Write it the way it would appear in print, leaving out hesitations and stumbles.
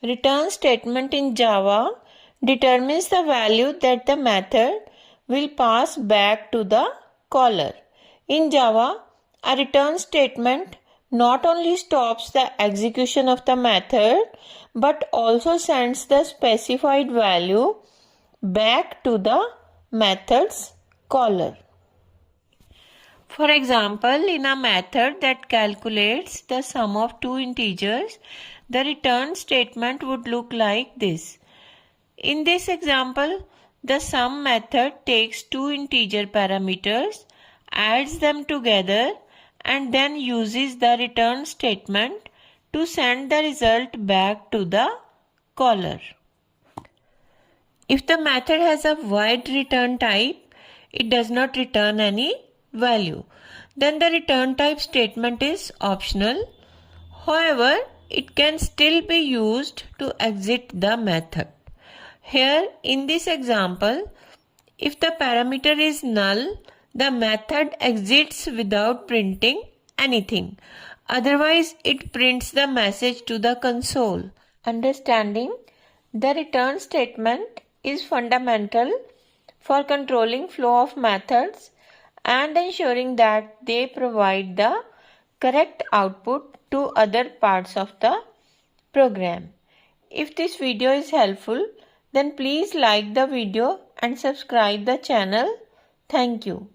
Return statement in Java determines the value that the method will pass back to the caller. In Java, a return statement not only stops the execution of the method but also sends the specified value back to the method's caller. For example, in a method that calculates the sum of two integers, the return statement would look like this. In this example, the sum method takes two integer parameters, adds them together, and then uses the return statement to send the result back to the caller. If the method has a void return type, it does not return any value. Then the return type statement is optional. However, it can still be used to exit the method. Here in this example, if the parameter is null, the method exits without printing anything. Otherwise, it prints the message to the console. Understanding the return statement is fundamental for controlling flow of methods and ensuring that they provide the correct output to other parts of the program. If this video is helpful, then please like the video and subscribe the channel. Thank you.